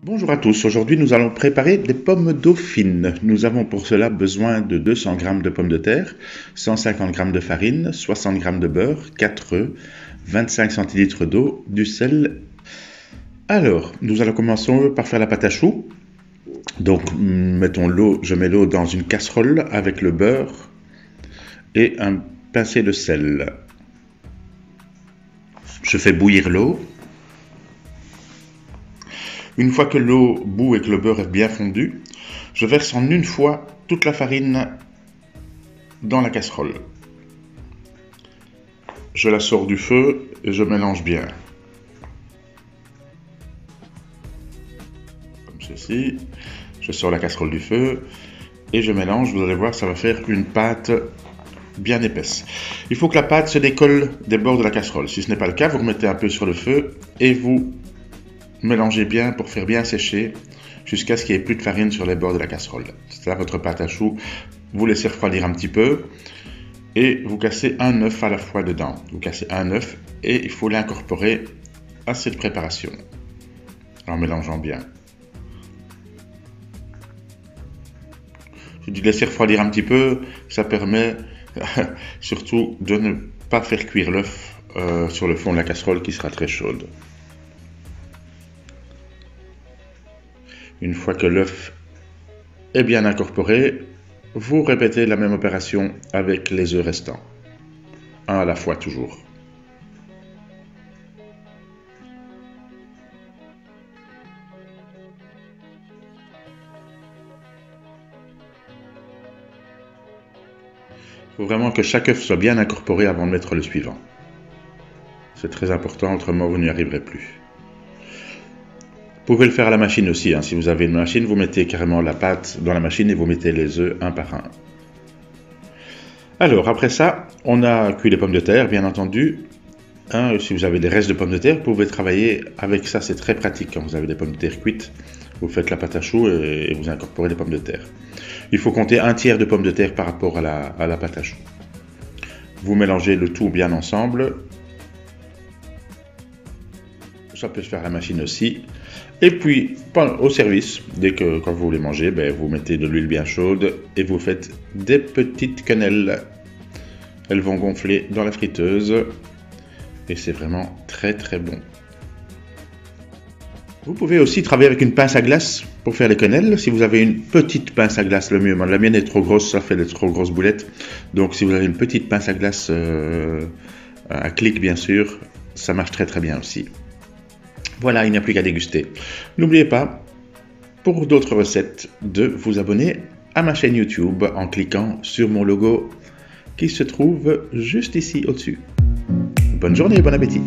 Bonjour à tous, aujourd'hui nous allons préparer des pommes dauphines. Nous avons pour cela besoin de 200 g de pommes de terre, 150 g de farine, 60 g de beurre, 4 œufs, 25 cl d'eau, du sel. Alors, nous allons commencer par faire la pâte à choux. Donc, je mets l'eau dans une casserole avec le beurre et un pincé de sel. Je fais bouillir l'eau. Une fois que l'eau bout et que le beurre est bien fondu, je verse en une fois toute la farine dans la casserole. Je la sors du feu et je mélange bien. Comme ceci. Je sors la casserole du feu et je mélange. Vous allez voir, ça va faire une pâte bien épaisse. Il faut que la pâte se décolle des bords de la casserole. Si ce n'est pas le cas, vous remettez un peu sur le feu et vous mélangez bien pour faire bien sécher jusqu'à ce qu'il n'y ait plus de farine sur les bords de la casserole. C'est là votre pâte à choux. Vous laissez refroidir un petit peu et vous cassez un œuf à la fois dedans. Vous cassez un œuf et il faut l'incorporer à cette préparation en mélangeant bien. Je dis laisser refroidir un petit peu, ça permet surtout de ne pas faire cuire l'œuf sur le fond de la casserole qui sera très chaude. Une fois que l'œuf est bien incorporé, vous répétez la même opération avec les œufs restants. Un à la fois toujours. Il faut vraiment que chaque œuf soit bien incorporé avant de mettre le suivant. C'est très important, autrement vous n'y arriverez plus. Vous pouvez le faire à la machine aussi, hein. Si vous avez une machine, vous mettez carrément la pâte dans la machine et vous mettez les œufs un par un. Alors, après ça, on a cuit les pommes de terre, bien entendu. Hein, si vous avez des restes de pommes de terre, vous pouvez travailler avec ça, c'est très pratique quand vous avez des pommes de terre cuites. Vous faites la pâte à choux et vous incorporez les pommes de terre. Il faut compter un tiers de pommes de terre par rapport à la pâte à choux. Vous mélangez le tout bien ensemble. Ça peut se faire à la machine aussi. Et puis, au service, quand vous voulez manger, vous mettez de l'huile bien chaude et vous faites des petites quenelles. Elles vont gonfler dans la friteuse et c'est vraiment très très bon. Vous pouvez aussi travailler avec une pince à glace pour faire les quenelles. Si vous avez une petite pince à glace, le mieux. La mienne est trop grosse, ça fait des trop grosses boulettes. Donc si vous avez une petite pince à glace à clic bien sûr, ça marche très très bien aussi. Voilà, il n'y a plus qu'à déguster. N'oubliez pas, pour d'autres recettes, de vous abonner à ma chaîne YouTube en cliquant sur mon logo qui se trouve juste ici au-dessus. Bonne journée et bon appétit!